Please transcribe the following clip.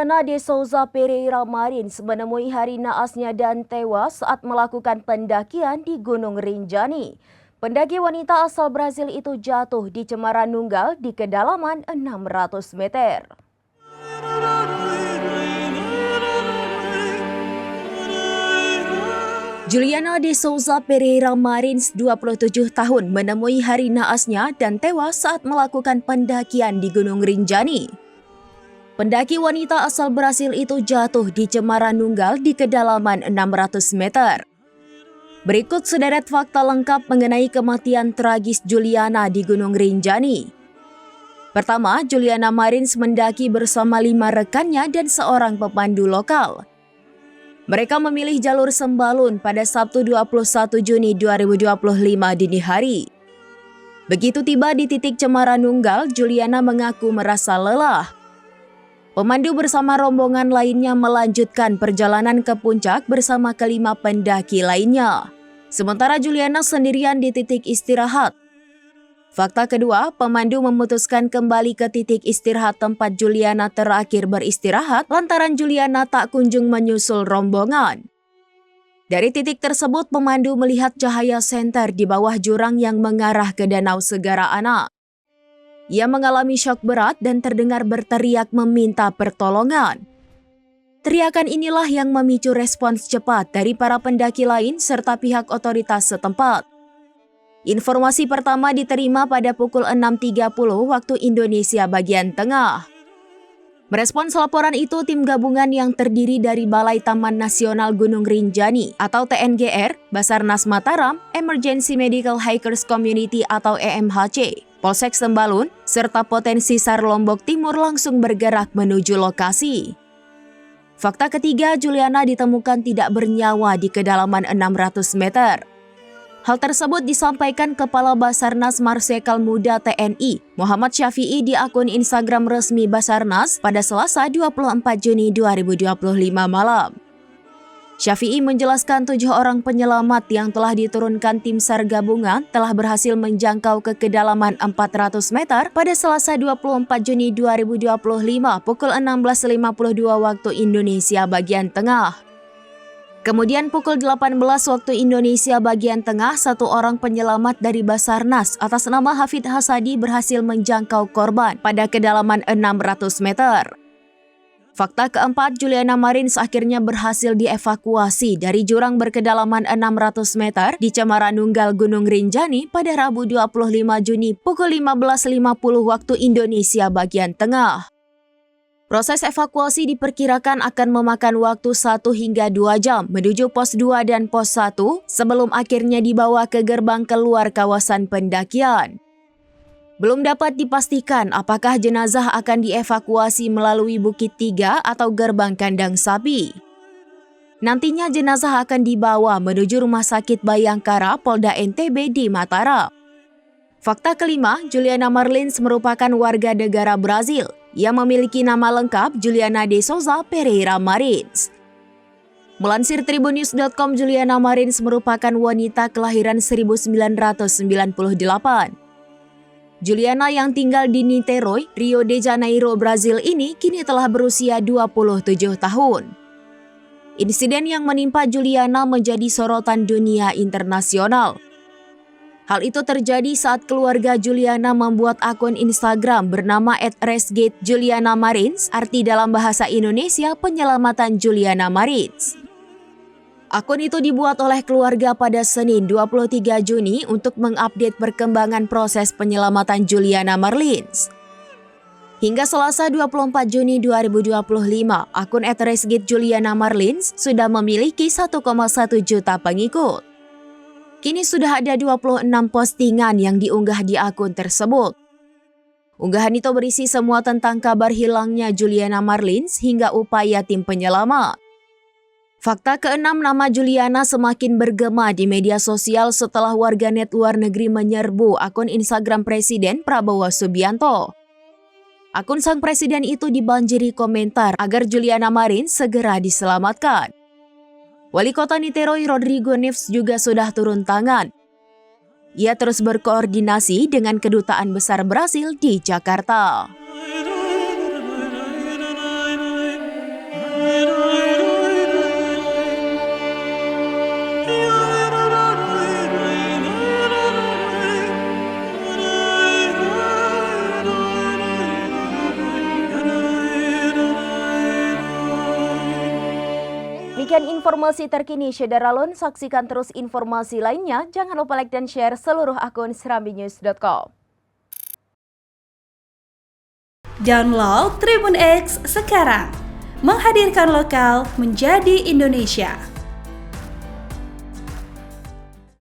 Juliana de Souza Pereira Marins menemui hari naasnya dan tewas saat melakukan pendakian di Gunung Rinjani. Pendaki wanita asal Brazil itu jatuh di Cemara Nunggal di kedalaman 600 meter. Juliana de Souza Pereira Marins, 27 tahun, menemui hari naasnya dan tewas saat melakukan pendakian di Gunung Rinjani. Pendaki wanita asal Brasil itu jatuh di Cemara Nunggal di kedalaman 600 meter. Berikut sederet fakta lengkap mengenai kematian tragis Juliana di Gunung Rinjani. Pertama, Juliana Marins mendaki bersama 5 rekannya dan seorang pemandu lokal. Mereka memilih jalur Sembalun pada Sabtu 21 Juni 2025 dini hari. Begitu tiba di titik Cemara Nunggal, Juliana mengaku merasa lelah. Pemandu bersama rombongan lainnya melanjutkan perjalanan ke puncak bersama kelima pendaki lainnya. Sementara Juliana sendirian di titik istirahat. Fakta kedua, pemandu memutuskan kembali ke titik istirahat tempat Juliana terakhir beristirahat lantaran Juliana tak kunjung menyusul rombongan. Dari titik tersebut, pemandu melihat cahaya senter di bawah jurang yang mengarah ke Danau Segara Anak. Ia mengalami syok berat dan terdengar berteriak meminta pertolongan. Teriakan inilah yang memicu respons cepat dari para pendaki lain serta pihak otoritas setempat. Informasi pertama diterima pada pukul 6.30 waktu Indonesia bagian tengah. Merespons laporan itu, tim gabungan yang terdiri dari Balai Taman Nasional Gunung Rinjani atau TNGR, Basarnas Mataram, Emergency Medical Hikers Community atau EMHC, Polsek Sembalun, serta Potensi SAR Lombok Timur langsung bergerak menuju lokasi. Fakta ketiga, Juliana ditemukan tidak bernyawa di kedalaman 600 meter. Hal tersebut disampaikan Kepala Basarnas Marsikal Muda TNI, Muhammad Syafi'i di akun Instagram resmi Basarnas pada Selasa 24 Juni 2025 malam. Syafi'i menjelaskan 7 orang penyelamat yang telah diturunkan tim SAR gabungan telah berhasil menjangkau ke kedalaman 400 meter pada Selasa 24 Juni 2025 pukul 16.52 waktu Indonesia bagian tengah. Kemudian pukul 18 waktu Indonesia bagian tengah, 1 orang penyelamat dari Basarnas atas nama Hafid Hasadi berhasil menjangkau korban pada kedalaman 600 meter. Fakta keempat, Juliana Marins akhirnya berhasil dievakuasi dari jurang berkedalaman 600 meter di Cemara Nunggal Gunung Rinjani pada Rabu 25 Juni pukul 15.50 waktu Indonesia bagian tengah. Proses evakuasi diperkirakan akan memakan waktu 1 hingga 2 jam menuju pos 2 dan pos 1 sebelum akhirnya dibawa ke gerbang keluar kawasan pendakian. Belum dapat dipastikan apakah jenazah akan dievakuasi melalui Bukit 3 atau gerbang kandang sapi. Nantinya jenazah akan dibawa menuju Rumah Sakit Bayangkara Polda NTB di Mataram. Fakta kelima, Juliana Marins merupakan warga negara Brazil. Ia memiliki nama lengkap Juliana de Souza Pereira Marins. Melansir Tribunnews.com, Juliana Marins merupakan wanita kelahiran 1998. Juliana yang tinggal di Niterói, Rio de Janeiro, Brazil ini kini telah berusia 27 tahun. Insiden yang menimpa Juliana menjadi sorotan dunia internasional. Hal itu terjadi saat keluarga Juliana membuat akun Instagram bernama @resgatejulianamarins, arti dalam bahasa Indonesia penyelamatan Juliana Marins. Akun itu dibuat oleh keluarga pada Senin 23 Juni untuk mengupdate perkembangan proses penyelamatan Juliana Marins. Hingga Selasa 24 Juni 2025, akun @resgatejulianamarins sudah memiliki 1,1 juta pengikut. Kini sudah ada 26 postingan yang diunggah di akun tersebut. Unggahan itu berisi semua tentang kabar hilangnya Juliana Marins hingga upaya tim penyelamat. Fakta keenam, nama Juliana semakin bergema di media sosial setelah warganet luar negeri menyerbu akun Instagram Presiden Prabowo Subianto. Akun sang presiden itu dibanjiri komentar agar Juliana Marins segera diselamatkan. Wali Kota Niterói Rodrigo Neves juga sudah turun tangan. Ia terus berkoordinasi dengan Kedutaan Besar Brasil di Jakarta. Demikian informasi terkini Syederalun. Saksikan terus informasi lainnya. Jangan lupa like dan share seluruh akun serambinews.com. Download Tribun X sekarang. Menghadirkan lokal menjadi Indonesia.